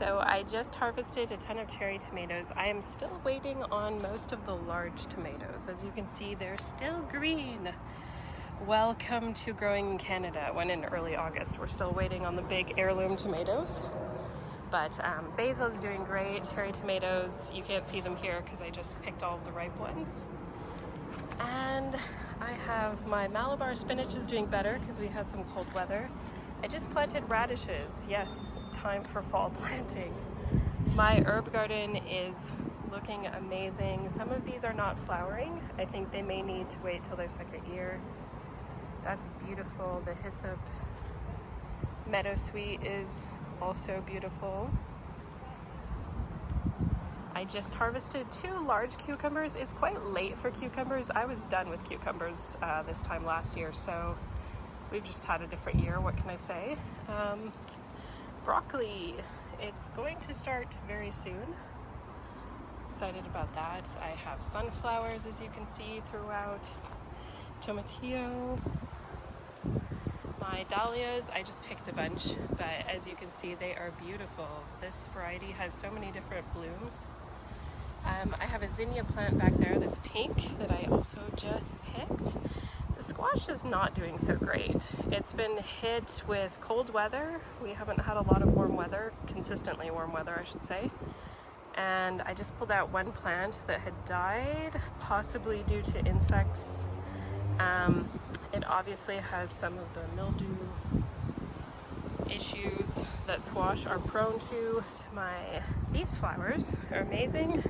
So I just harvested a ton of cherry tomatoes. I am still waiting on most of the large tomatoes. As you can see, they're still green. Welcome to growing in Canada. When in early August, we're still waiting on the big heirloom tomatoes. But basil is doing great. Cherry tomatoes, you can't see them here because I just picked all of the ripe ones. And I have my Malabar spinach is doing better because we had some cold weather. I just planted radishes. Yes, time for fall planting. My herb garden is looking amazing. Some of these are not flowering. I think they may need to wait till their second year. That's beautiful. The hyssop meadowsweet is also beautiful. I just harvested 2 large cucumbers. It's quite late for cucumbers. I was done with cucumbers this time last year, so we've just had a different year. What can I say? Broccoli, it's going to start very soon. Excited about that. I have sunflowers, as you can see, throughout. Tomatillo. My dahlias, I just picked a bunch, but as you can see, they are beautiful. This variety has so many different blooms. I have a zinnia plant back there that's pink that I also just picked. The squash is not doing so great. It's been hit with cold weather. We haven't had a lot of warm weather, consistently warm weather, I should say. And I just pulled out one plant that had died, possibly due to insects. It obviously has some of the mildew issues that squash are prone to. These flowers are amazing.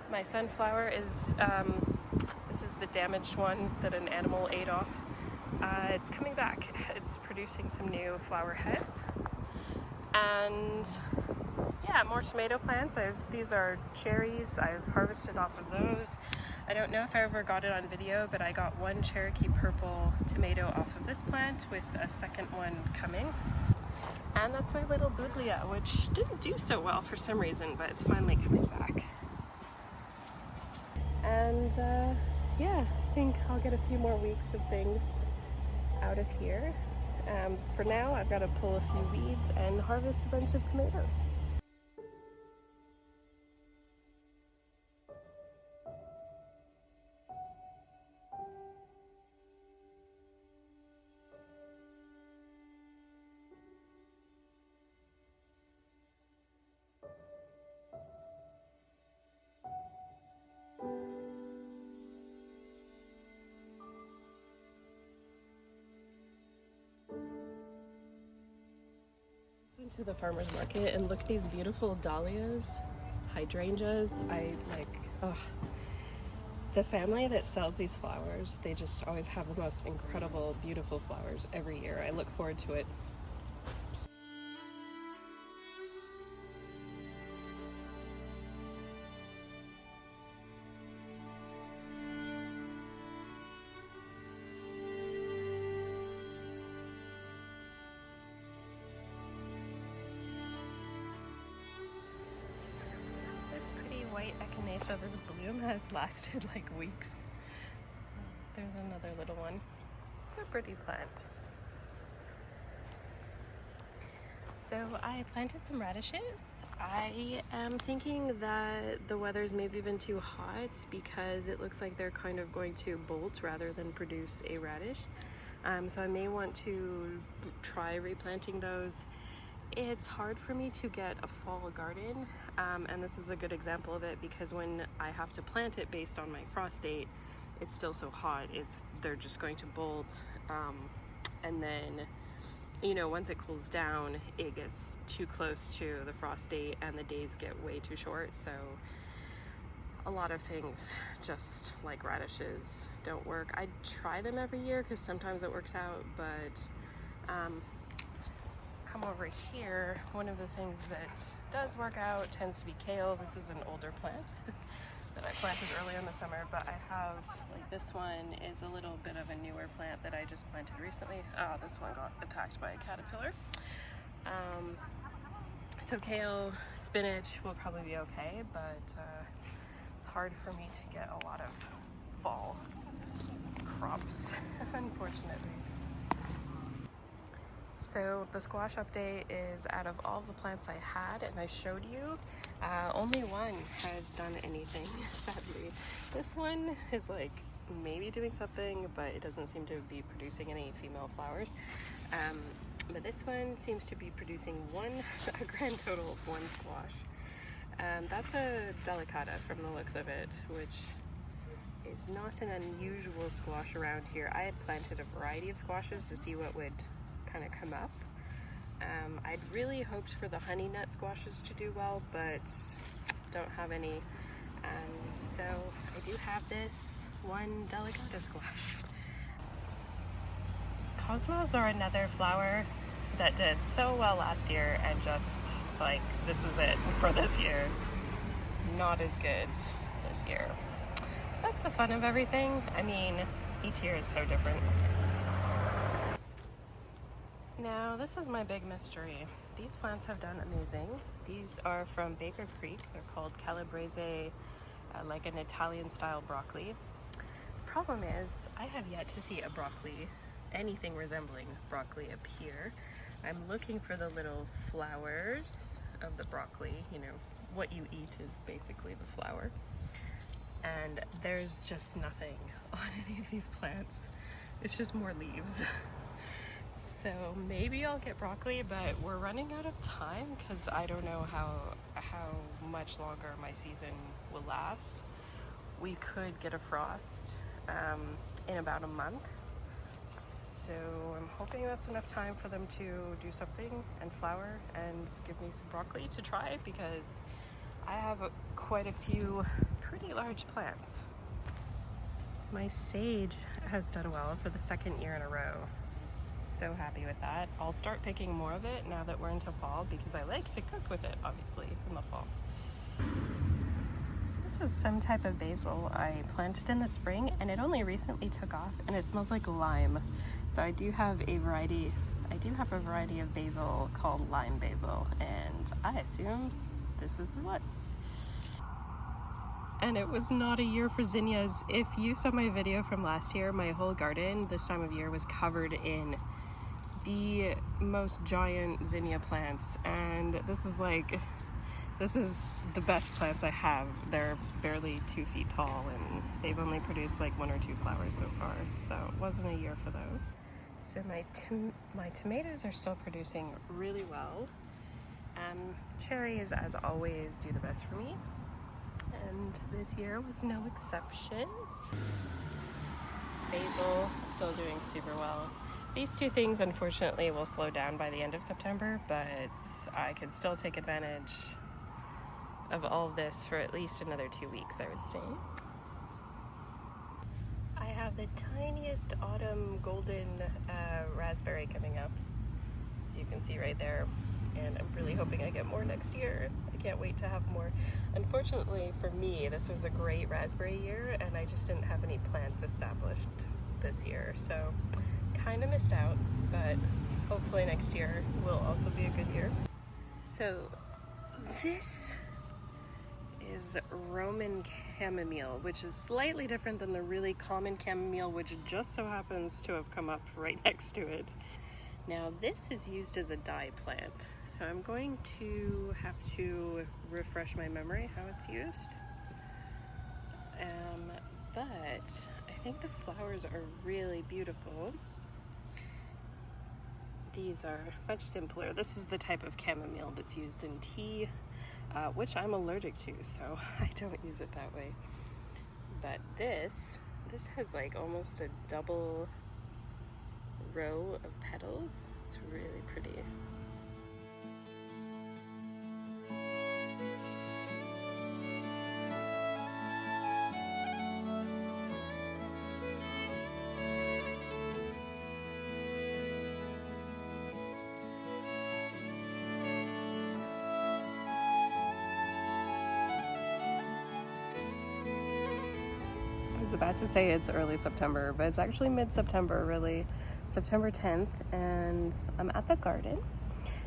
My sunflower is, this is the damaged one that an animal ate off. It's coming back. It's producing some new flower heads. And yeah, more tomato plants. These are cherries. I've harvested off of those. I don't know if I ever got it on video, but I got one Cherokee purple tomato off of this plant with a second one coming. And that's my little Buddleia, which didn't do so well for some reason, but it's finally coming back. And yeah, I think I'll get a few more weeks of things out of here. For now, I've got to pull a few weeds and harvest a bunch of tomatoes. Went to the farmer's market and look at these beautiful dahlias, hydrangeas. The family that sells these flowers, they just always have the most incredible, beautiful flowers every year. I look forward to it. This pretty white echinacea, this bloom has lasted like weeks. There's another little one. It's a pretty plant. So I planted some radishes. I am thinking that the weather's maybe been too hot because it looks like they're kind of going to bolt rather than produce a radish. So I may want to try replanting those. It's hard for me to get a fall garden, and this is a good example of it because when I have to plant it based on my frost date, it's still so hot. They're just going to bolt, and then, you know, once it cools down, it gets too close to the frost date and the days get way too short. So a lot of things, just like radishes, don't work. I try them every year because sometimes it works out, but come over here, one of the things that does work out tends to be kale. This is an older plant that I planted earlier in the summer, but I have, like, this one is a little bit of a newer plant that I just planted recently. Oh, this one got attacked by a caterpillar. So kale, spinach will probably be okay, but it's hard for me to get a lot of fall crops, unfortunately. So the squash update is out of all the plants I had and I showed you, only one has done anything, sadly. This one is like maybe doing something, but it doesn't seem to be producing any female flowers. But this one seems to be producing a grand total of one squash. That's a delicata from the looks of it, which is not an unusual squash around here. I had planted a variety of squashes to see what would kind of come up. I'd really hoped for the honey nut squashes to do well, but don't have any. So I do have this one delicata squash. Cosmos are another flower that did so well last year and just like, this is it for this year. Not as good this year. That's the fun of everything. I mean, each year is so different. Now, this is my big mystery. These plants have done amazing. These are from Baker Creek. They're called Calabrese, like an Italian style broccoli. The problem is, I have yet to see a broccoli, anything resembling broccoli appear. I'm looking for the little flowers of the broccoli. You know, what you eat is basically the flower. And there's just nothing on any of these plants. It's just more leaves. So maybe I'll get broccoli, but we're running out of time because I don't know how much longer my season will last. We could get a frost in about a month. So I'm hoping that's enough time for them to do something and flower and give me some broccoli to try, because I have quite a few pretty large plants. My sage has done well for the second year in a row. So happy with that. I'll start picking more of it now that we're into fall, because I like to cook with it, obviously, in the fall. This is some type of basil I planted in the spring, and it only recently took off, and it smells like lime. So I do have a variety of basil called lime basil, and I assume this is the one. And it was not a year for zinnias. If you saw my video from last year, my whole garden this time of year was covered in the most giant zinnia plants, and this is the best plants I have. They're barely 2 feet tall, and they've only produced like 1 or 2 flowers so far, so it wasn't a year for those. So my tomatoes are still producing really well. Cherries, as always, do the best for me, and this year was no exception. Basil still doing super well. These two things, unfortunately, will slow down by the end of September, but I can still take advantage of all of this for at least another 2 weeks, I would say. I have the tiniest autumn golden raspberry coming up, as you can see right there, and I'm really hoping I get more next year. I can't wait to have more. Unfortunately for me, this was a great raspberry year, and I just didn't have any plants established this year, so kind of missed out, but hopefully next year will also be a good year. So this is Roman chamomile, which is slightly different than the really common chamomile, which just so happens to have come up right next to it. Now this is used as a dye plant, so I'm going to have to refresh my memory how it's used. But I think the flowers are really beautiful. These are much simpler. This is the type of chamomile that's used in tea, which I'm allergic to, so I don't use it that way. But this has like almost a double row of petals. It's really pretty. I was about to say it's early September, but it's actually mid-September, really. September 10th, and I'm at the garden,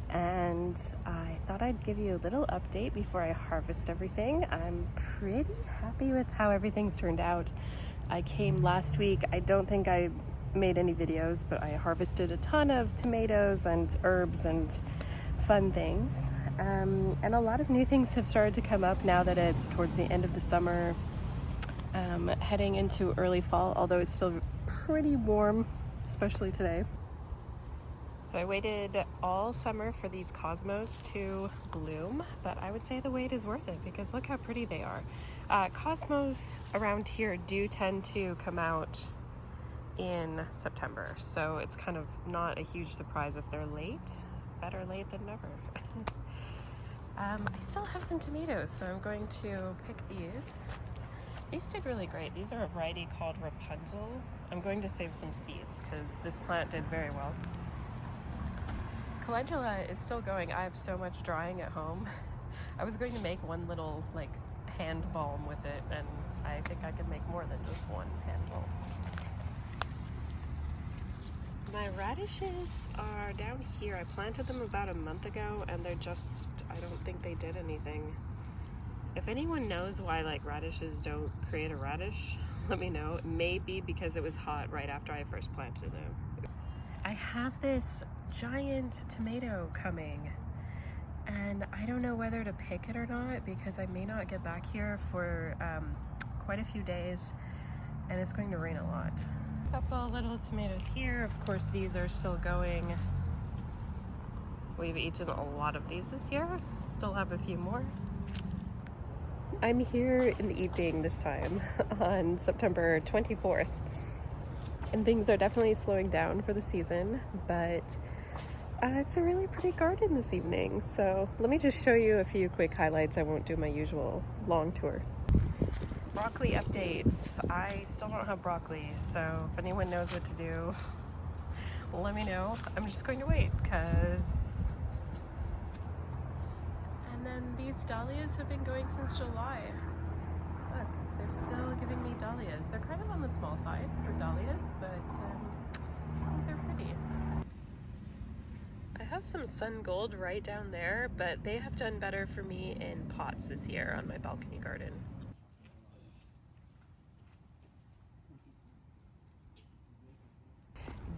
and I thought I'd give you a little update before I harvest everything. I'm pretty happy with how everything's turned out. I came last week. I don't think I made any videos, but I harvested a ton of tomatoes and herbs and fun things. And a lot of new things have started to come up now that it's towards the end of the summer, heading into early fall, although it's still pretty warm, especially today. So I waited all summer for these cosmos to bloom, but I would say the wait is worth it because look how pretty they are. Cosmos around here do tend to come out in September, so it's kind of not a huge surprise if they're late. Better late than never. I still have some tomatoes, so I'm going to pick these. These did really great. These are a variety called Rapunzel. I'm going to save some seeds because this plant did very well. Calendula is still going. I have so much drying at home. I was going to make one little like hand balm with it, and I think I could make more than just one hand balm. My radishes are down here. I planted them about a month ago and they're just, I don't think they did anything. If anyone knows why like radishes don't create a radish, let me know. It may be because it was hot right after I first planted them. I have this giant tomato coming and I don't know whether to pick it or not because I may not get back here for quite a few days and it's going to rain a lot. Couple little tomatoes here. Of course, these are still going. We've eaten a lot of these this year. Still have a few more. I'm here in the evening this time on September 24th. And things are definitely slowing down for the season, but it's a really pretty garden this evening. So let me just show you a few quick highlights. I won't do my usual long tour. Broccoli updates. I still don't have broccoli, so if anyone knows what to do, let me know. I'm just going to wait because... And then these dahlias have been going since July. Look, they're still giving me dahlias. They're kind of on the small side for dahlias, but I think they're pretty. I have some sun gold right down there, but they have done better for me in pots this year on my balcony garden.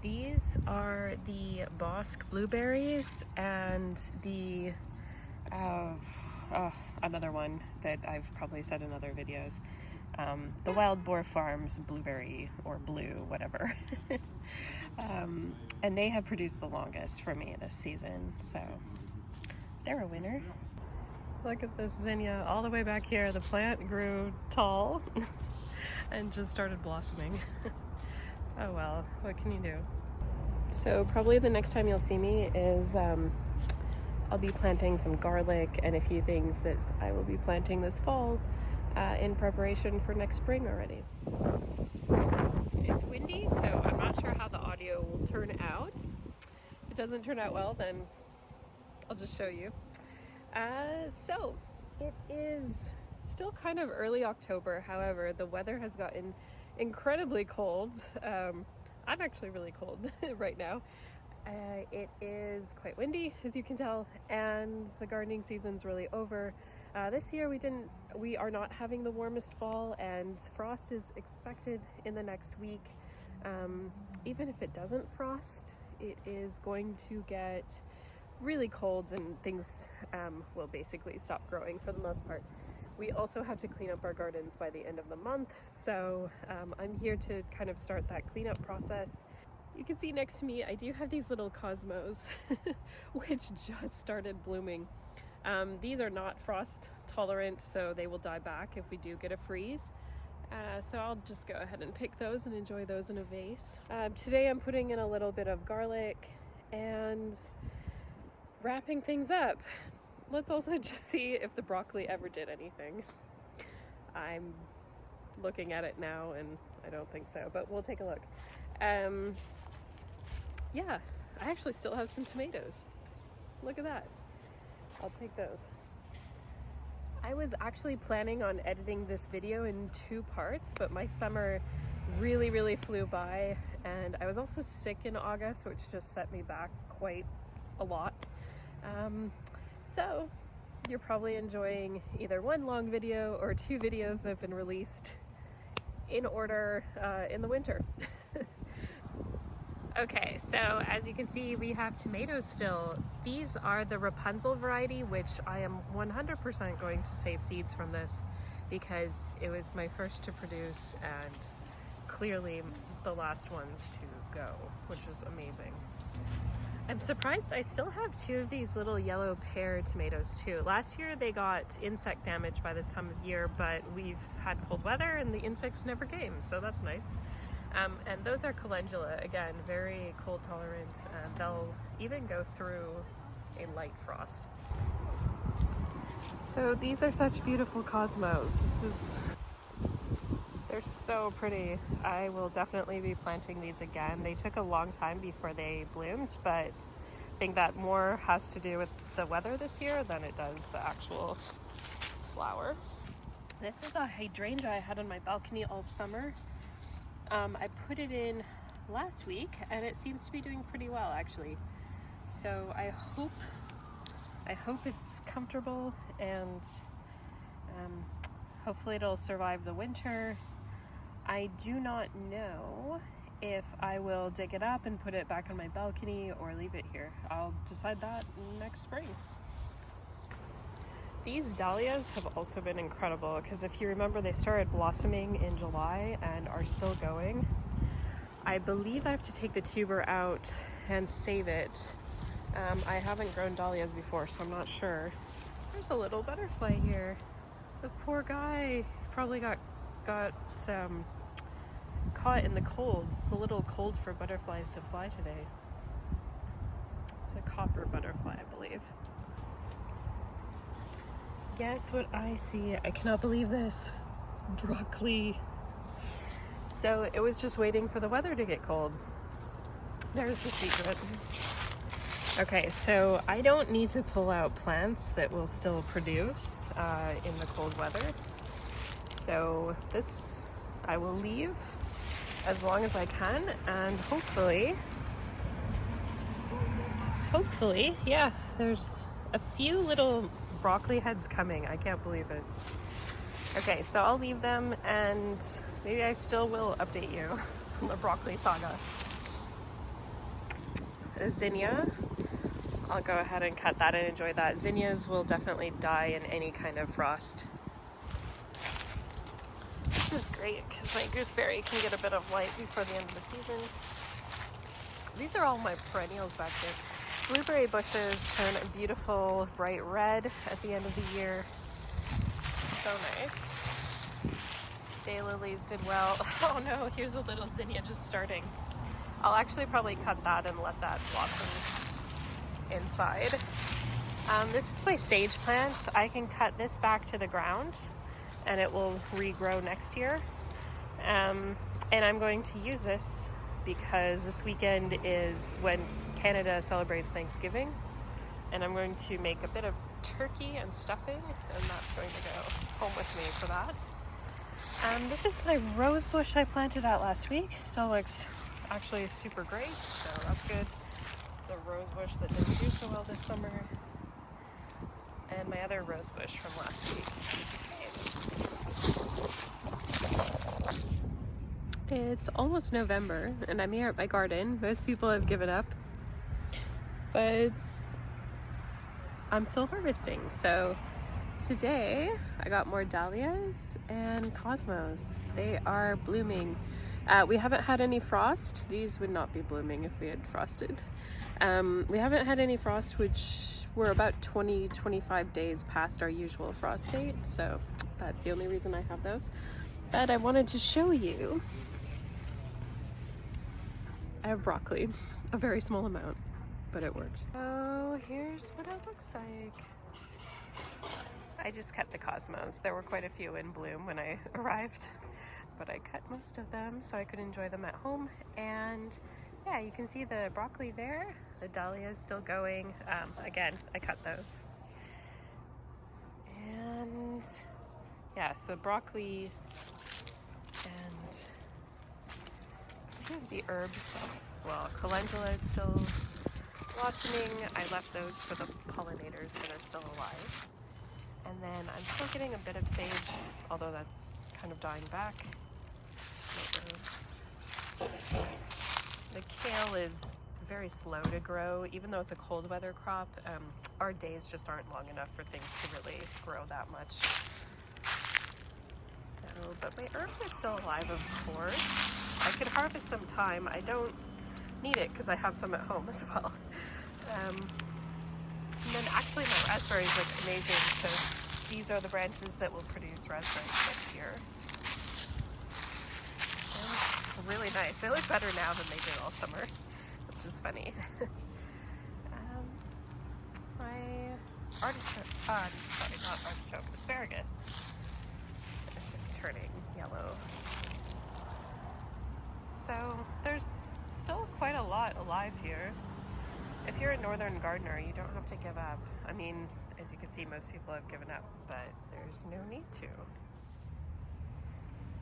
These are the Bosque blueberries and the another one that I've probably said in other videos, the Wild Boar Farms blueberry or blue, whatever. And they have produced the longest for me this season, so they're a winner. Look at this zinnia all the way back here. The plant grew tall and just started blossoming. Oh well, what can you do? So probably the next time you'll see me is I'll be planting some garlic and a few things that I will be planting this fall in preparation for next spring already. It's windy, so I'm not sure how the audio will turn out. If it doesn't turn out well, then I'll just show you. So it is still kind of early October. However, the weather has gotten incredibly cold. I'm actually really cold right now. It is quite windy, as you can tell, and the gardening season's really over. This year we are not having the warmest fall, and frost is expected in the next week. Even if it doesn't frost, it is going to get really cold and things will basically stop growing for the most part. We also have to clean up our gardens by the end of the month, so I'm here to kind of start that cleanup process. You can see next to me I do have these little cosmos which just started blooming. These are not frost tolerant, so they will die back if we do get a freeze. So I'll just go ahead and pick those and enjoy those in a vase. Today I'm putting in a little bit of garlic and wrapping things up. Let's also just see if the broccoli ever did anything. I'm looking at it now and I don't think so, but we'll take a look. Yeah, I actually still have some tomatoes. Look at that. I'll take those. I was actually planning on editing this video in 2 parts, but my summer really flew by, and I was also sick in August, which just set me back quite a lot. So you're probably enjoying either one long video or 2 videos that have been released in order in the winter. Okay, so as you can see, we have tomatoes still. These are the Rapunzel variety, which I am 100% going to save seeds from this because it was my first to produce and clearly the last ones to go, which is amazing. I'm surprised I still have two of these little yellow pear tomatoes too. Last year they got insect damage by this time of year, but we've had cold weather and the insects never came, so that's nice. And those are calendula, again, very cold tolerant, and they'll even go through a light frost. So these are such beautiful cosmos. They're so pretty. I will definitely be planting these again. They took a long time before they bloomed, but I think that more has to do with the weather this year than it does the actual flower. This is a hydrangea I had on my balcony all summer. I put it in last week and it seems to be doing pretty well actually. So I hope it's comfortable and hopefully it'll survive the winter. I do not know if I will dig it up and put it back on my balcony or leave it here. I'll decide that next spring. These dahlias have also been incredible because if you remember, they started blossoming in July and are still going. I believe I have to take the tuber out and save it. I haven't grown dahlias before, so I'm not sure. There's a little butterfly here. The poor guy probably got caught in the cold. It's a little cold for butterflies to fly today. It's a copper butterfly, I believe. Guess what I see? I cannot believe this. Broccoli. So it was just waiting for the weather to get cold. There's the secret. Okay, so I don't need to pull out plants that will still produce in the cold weather. So this I will leave as long as I can, and hopefully, yeah, there's a few little broccoli heads coming. I can't believe it. Okay, so I'll leave them and maybe I still will update you on the broccoli saga. A zinnia, I'll go ahead and cut that and enjoy that. Zinnias will definitely die in any kind of frost. This is great because my gooseberry can get a bit of light before the end of the season. These are all my perennials back here. Blueberry bushes turn a beautiful bright red at the end of the year. So nice. Daylilies did well. Oh no, here's a little zinnia just starting. I'll actually probably cut that and let that blossom inside. This is my sage plant. I can cut this back to the ground and it will regrow next year. And I'm going to use this because this weekend is when Canada celebrates Thanksgiving, and I'm going to make a bit of turkey and stuffing, and that's going to go home with me for that. This is my rose bush I planted out last week. Still looks actually super great, so that's good. It's the rose bush that didn't do so well this summer, and my other rose bush from last week. It's almost November and I'm here at my garden. Most people have given up, but I'm still harvesting. So today I got more dahlias and cosmos. They are blooming. We haven't had any frost. These would not be blooming if we had frosted. We haven't had any frost, which we're about 20-25 days past our usual frost date. So that's the only reason I have those. But I wanted to show you. I have broccoli, a very small amount, but it worked. Oh, here's what it looks like. I just cut the cosmos. There were quite a few in bloom when I arrived, but I cut most of them so I could enjoy them at home. And yeah, you can see the broccoli there. The dahlia is still going. Again, I cut those. And yeah, so broccoli and a few of the herbs. Well, calendula is still blossoming. I left those for the pollinators that are still alive. And then I'm still getting a bit of sage, although that's kind of dying back. The kale is very slow to grow, even though it's a cold weather crop. Our days just aren't long enough for things to really grow that much. So, but my herbs are still alive, of course. I could harvest some thyme. I don't need it because I have some at home as well. And then actually my raspberries look amazing. So these are the branches that will produce raspberries next year. And really nice. They look better now than they did all summer, which is funny. My artichoke, sorry, not artichoke, asparagus. It's just turning yellow. So there's still quite a lot alive here. If you're a northern gardener, you don't have to give up. I mean, as you can see, most people have given up, but there's no need to.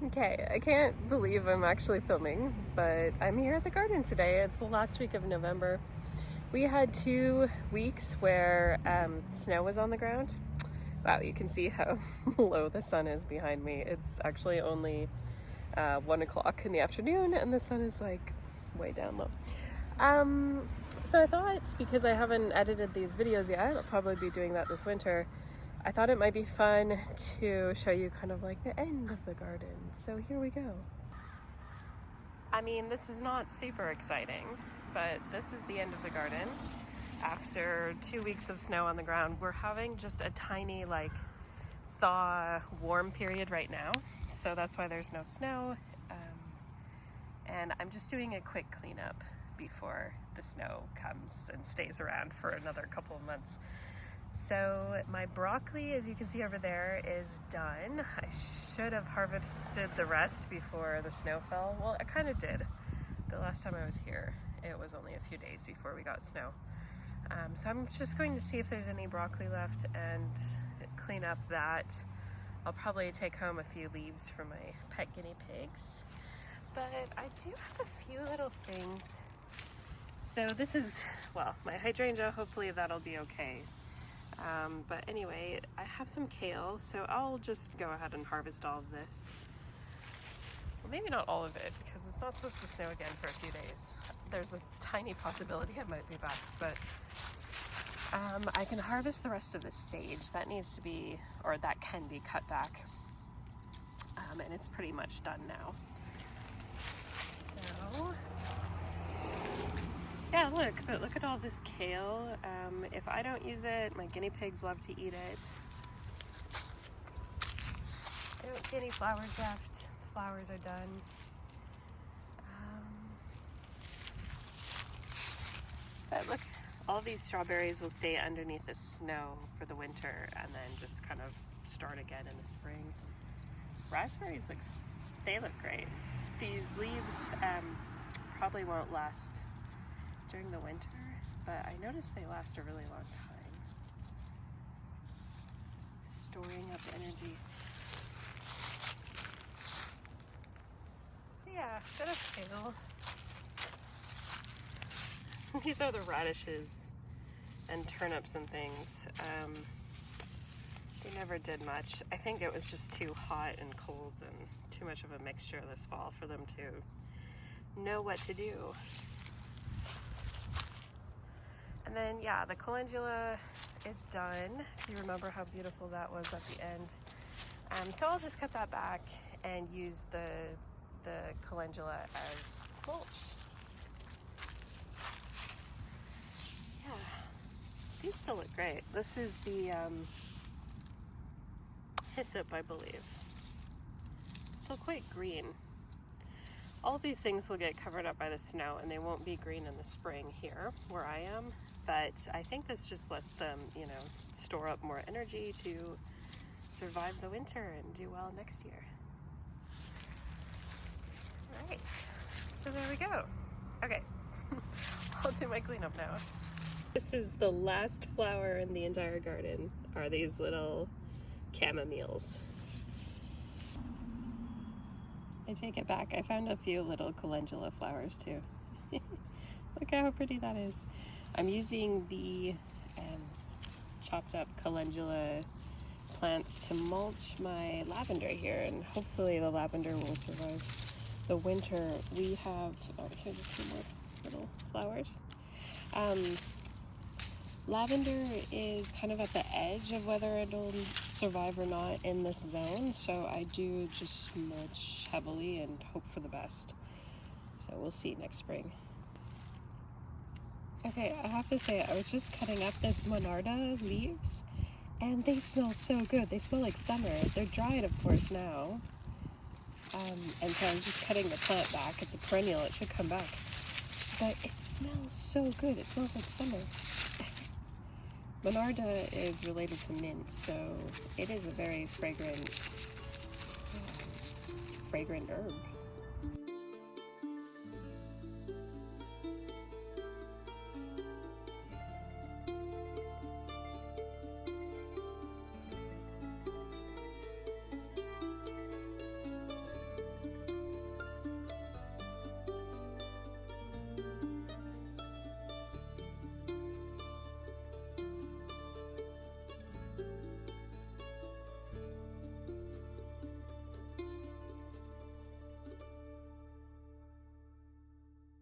Okay, I can't believe I'm actually filming, but I'm here at the garden today. It's the last week of November. We had 2 weeks where snow was on the ground. Wow, you can see how low the sun is behind me. It's actually only 1 o'clock in the afternoon and the sun is like way down low. So I thought, because I haven't edited these videos yet, I'll probably be doing that this winter, I thought it might be fun to show you kind of like the end of the garden. So here we go. I mean, this is not super exciting, but this is the end of the garden. After 2 weeks of snow on the ground, we're having just a tiny like thaw warm period right now. So that's why there's no snow. And I'm just doing a quick cleanup before the snow comes and stays around for another couple of months. So my broccoli, as you can see over there, is done. I should have harvested the rest before the snow fell. Well, I kind of did. The last time I was here, it was only a few days before we got snow. So I'm just going to see if there's any broccoli left and clean up that. I'll probably take home a few leaves for my pet guinea pigs. But I do have a few little things. So this is, well, my hydrangea, hopefully that'll be okay. But anyway, I have some kale, so I'll just go ahead and harvest all of this. Well, maybe not all of it, because it's not supposed to snow again for a few days. There's a tiny possibility it might be back, but I can harvest the rest of the sage. That needs to be, or that can be cut back. And it's pretty much done now. So, yeah, look at all this kale. If I don't use it, my guinea pigs love to eat it. I don't see any flowers left. The flowers are done. But look, all these strawberries will stay underneath the snow for the winter and then just kind of start again in the spring. Raspberries they look great. These leaves probably won't last during the winter, but I noticed they last a really long time. Storing up energy. So yeah, bit of kale. These are the radishes and turnips and things. They never did much. I think it was just too hot and cold and too much of a mixture this fall for them to know what to do. And then, yeah, the calendula is done. If you remember how beautiful that was at the end. So I'll just cut that back and use the calendula as mulch. Yeah, these still look great. This is the hyssop, I believe. It's still quite green. All of these things will get covered up by the snow and they won't be green in the spring here where I am, but I think this just lets them, store up more energy to survive the winter and do well next year. All right, so there we go. Okay, I'll do my cleanup now. This is the last flower in the entire garden, are these little chamomiles. I take it back. I found a few little calendula flowers too. Look how pretty that is. I'm using the chopped up calendula plants to mulch my lavender here, and hopefully the lavender will survive the winter, we have, oh, here's a few more little flowers. Lavender is kind of at the edge of whether it'll survive or not in this zone, so I do just mulch heavily and hope for the best. So we'll see next spring. Okay, I have to say, I was just cutting up this Monarda leaves, and they smell so good. They smell like summer. They're dried, of course, now. And so I was just cutting the plant back. It's a perennial, it should come back. But it smells so good. It smells like summer. Monarda is related to mint, so it is a very fragrant herb.